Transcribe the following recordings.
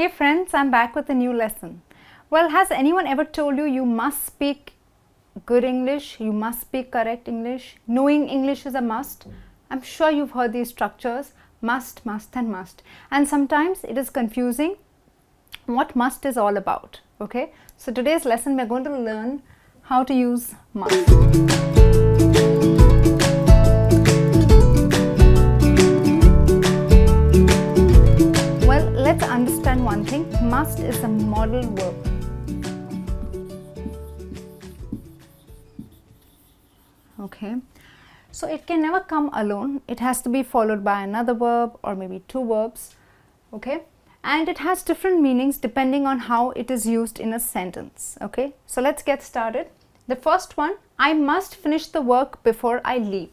Hey friends, I'm back with a new lesson. Well, has anyone ever told you you must speak good English, you must speak correct English? Knowing English is a must. I'm sure you've heard these structures, must, must and must. And sometimes it is confusing what must is all about. Okay, so today's lesson we're going to learn how to use must. Well, let's understand one thing. Must is a modal verb. Okay, so it can never come alone. It has to be followed by another verb or maybe two verbs. Okay, and it has different meanings depending on how it is used in a sentence. Okay, so let's get started. The first one, I must finish the work before I leave.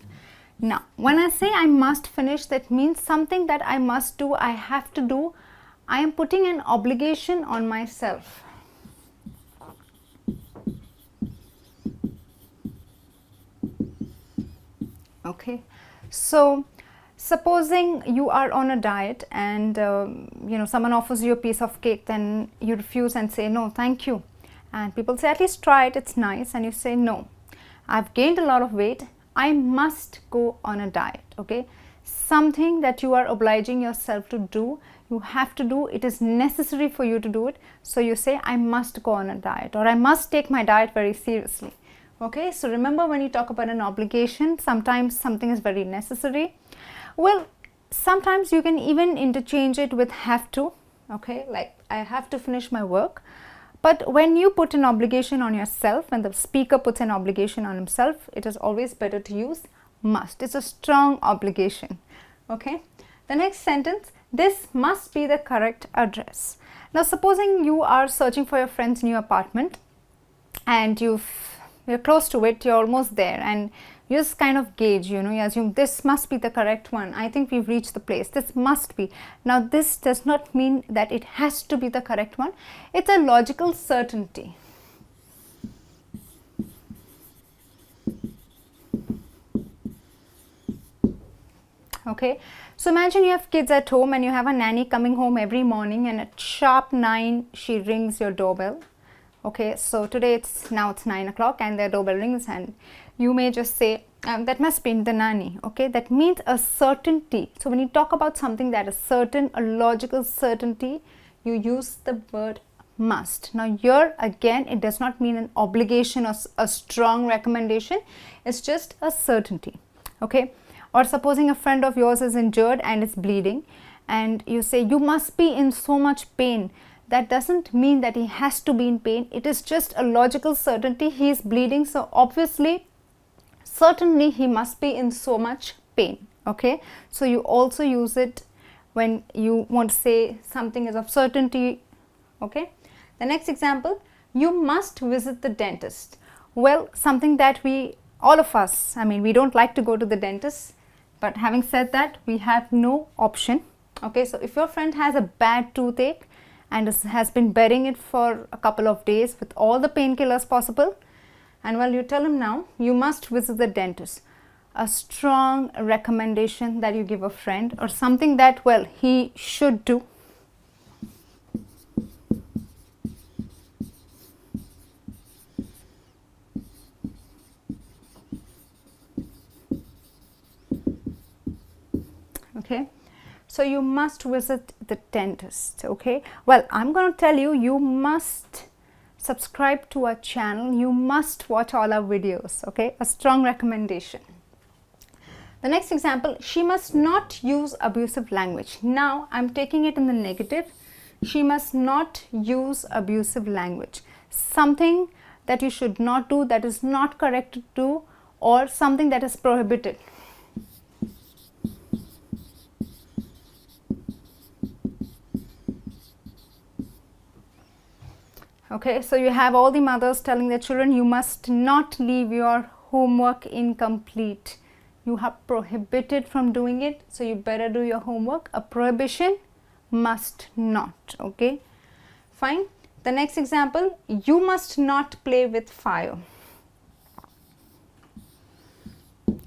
Now, when I say I must finish, that means something that I must do, I have to do. I am putting an obligation on myself. Okay, so supposing you are on a diet and someone offers you a piece of cake, then you refuse and say no, thank you. And people say, at least try it, it's nice. And you say, no, I've gained a lot of weight, I must go on a diet. Okay, something that you are obliging yourself to do, you have to do, it is necessary for you to do it. So you say, I must go on a diet, or I must take my diet very seriously. Okay, so remember, when you talk about an obligation, sometimes something is very necessary. Well, sometimes you can even interchange it with have to. Okay, like I have to finish my work. But when you put an obligation on yourself, when the speaker puts an obligation on himself, it is always better to use must. It's a strong obligation. Okay, the next sentence, this must be the correct address. Now, supposing you are searching for your friend's new apartment and you're close to it, you're almost there, and you just kind of gauge, you assume this must be the correct one. I think we've reached the place. This must be. Now, this does not mean that it has to be the correct one. It's a logical certainty. Okay, so imagine you have kids at home and you have a nanny coming home every morning, and at sharp 9 she rings your doorbell. Okay, so today it's 9 o'clock and the doorbell rings, and you may just say that must be the nanny. Okay, that means a certainty. So when you talk about something that is certain, a logical certainty, you use the word must. Now here again, it does not mean an obligation or a strong recommendation. It's just a certainty. Okay, or supposing a friend of yours is injured and is bleeding, and you say you must be in so much pain. That doesn't mean that he has to be in pain. It is just a logical certainty. He is bleeding, so obviously, certainly he must be in so much pain. Okay, so you also use it when you want to say something is of certainty. Okay, the next example, you must visit the dentist. Well, something that all of us, we don't like to go to the dentist, but having said that, we have no option. Okay, so if your friend has a bad toothache and has been bearing it for a couple of days with all the painkillers possible, and well, you tell him now, you must visit the dentist. A strong recommendation that you give a friend, or something that, well, he should do. Okay, so you must visit the dentist. Okay, well, I'm going to tell you, you must subscribe to our channel, you must watch all our videos. Okay, a strong recommendation. The next example, she must not use abusive language. Now I'm taking it in the negative. She must not use abusive language. Something that you should not do, that is not correct to do, or something that is prohibited. Okay, so you have all the mothers telling their children, you must not leave your homework incomplete. You are prohibited from doing it, so you better do your homework. A prohibition, must not. Okay, fine. The next example, you must not play with fire.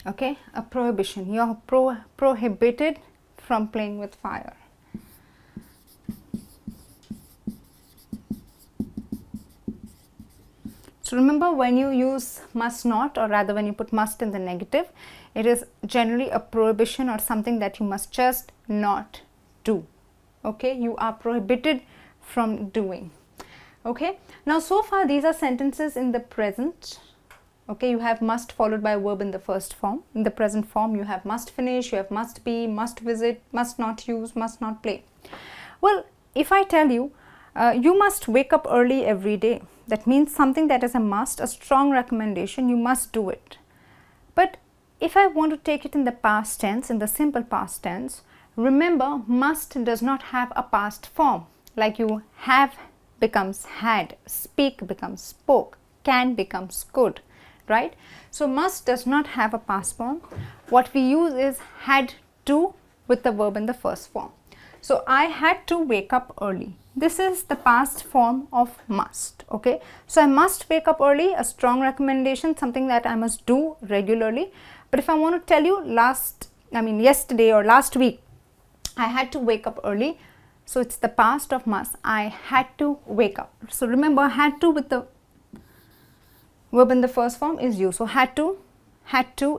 Okay, a prohibition. You are prohibited from playing with fire. So remember, when you use must not, or rather when you put must in the negative, it is generally a prohibition or something that you must just not do. Okay, you are prohibited from doing. Okay, now so far these are sentences in the present. Okay, you have must followed by a verb in the first form. In the present form, you have must finish, you have must be, must visit, must not use, must not play. Well, if I tell you, you must wake up early every day, that means something that is a must, a strong recommendation, you must do it. But if I want to take it in the past tense, in the simple past tense, remember, must does not have a past form. Like you have becomes had, speak becomes spoke, can becomes could, right? So must does not have a past form. What we use is had to with the verb in the first form. So I had to wake up early. This is the past form of must. Okay, so I must wake up early, a strong recommendation, something that I must do regularly. But if I want to tell you yesterday or last week, I had to wake up early. So it's the past of must. I had to wake up. So remember, had to with the verb in the first form is used. So had to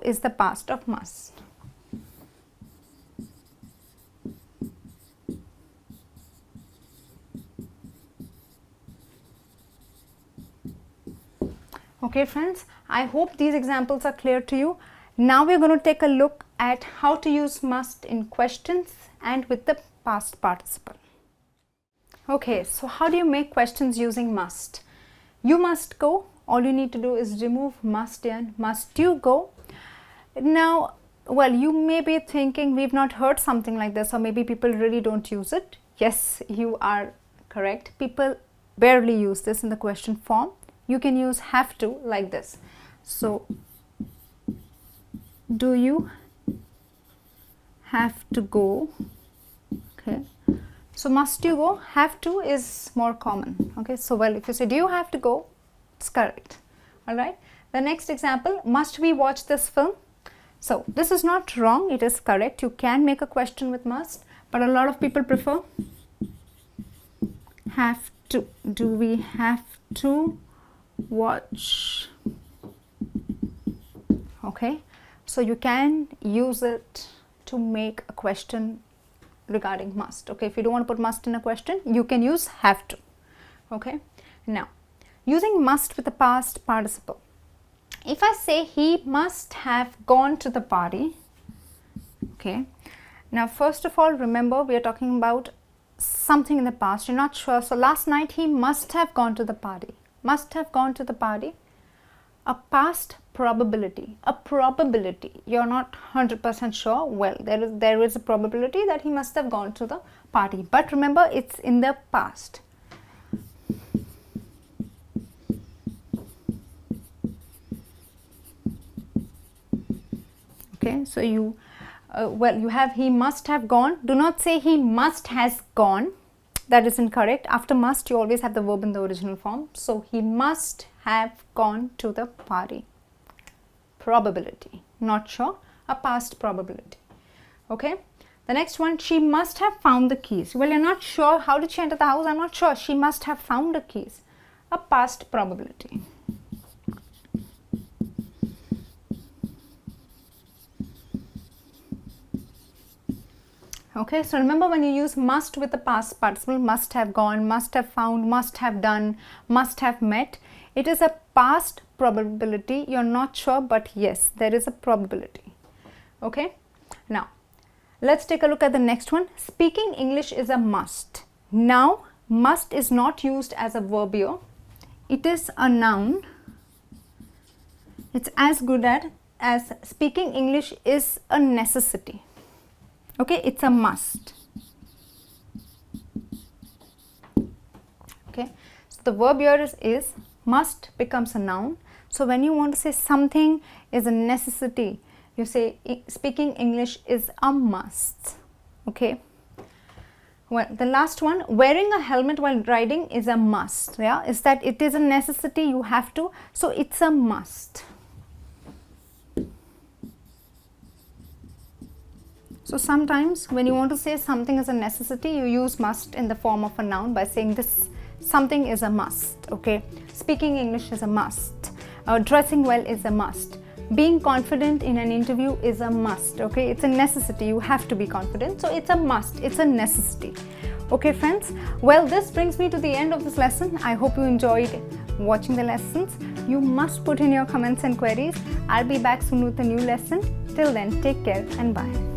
is the past of must. Okay friends, I hope these examples are clear to you. Now we are going to take a look at how to use must in questions and with the past participle. Okay, so how do you make questions using must? You must go. All you need to do is remove must and must you go. Now, well, you may be thinking we've not heard something like this, or maybe people really don't use it. Yes, you are correct. People barely use this in the question form. You can use have to like this. So, do you have to go? Okay. So, must you go? Have to is more common. Okay. So, well, if you say, do you have to go? It's correct. All right. The next example, must we watch this film? So, this is not wrong. It is correct. You can make a question with must, but a lot of people prefer have to. Do we have to watch? Okay. So, you can use it to make a question regarding must. Okay, if you don't want to put must in a question, you can use have to. Okay, now using must with the past participle. If I say he must have gone to the party, okay, now first of all, remember we are talking about something in the past, you're not sure. So last night he must have gone to the party. Must have gone to the party. A past probability, a probability, you're not 100% sure. Well, there is a probability that he must have gone to the party, but remember it's in the past. Okay, so you have he must have gone. Do not say he must has gone. That is incorrect. After must, you always have the verb in the original form. So he must have gone to the party. Probability, not sure, a past probability. Okay, the next one, she must have found the keys. Well, you're not sure, how did she enter the house? I'm not sure. She must have found the keys, a past probability. Okay, so remember when you use must with the past participle, must have gone, must have found, must have done, must have met, it is a past probability. You're not sure, but yes, there is a probability. Okay, now let's take a look at the next one. Speaking English is a must. Now, must is not used as a verb here. It is a noun. It's as good as speaking English is a necessity. Okay, it's a must. Okay, so the verb here is must becomes a noun. So when you want to say something is a necessity, you say speaking English is a must. Okay, well, the last one, wearing a helmet while riding is a must. Yeah, is that it is a necessity, you have to, so it's a must. So sometimes when you want to say something is a necessity, you use must in the form of a noun by saying this something is a must, okay? Speaking English is a must. Dressing well is a must. Being confident in an interview is a must, okay? It's a necessity. You have to be confident. So it's a must. It's a necessity. Okay, friends? Well, this brings me to the end of this lesson. I hope you enjoyed watching the lessons. You must put in your comments and queries. I'll be back soon with a new lesson. Till then, take care and bye.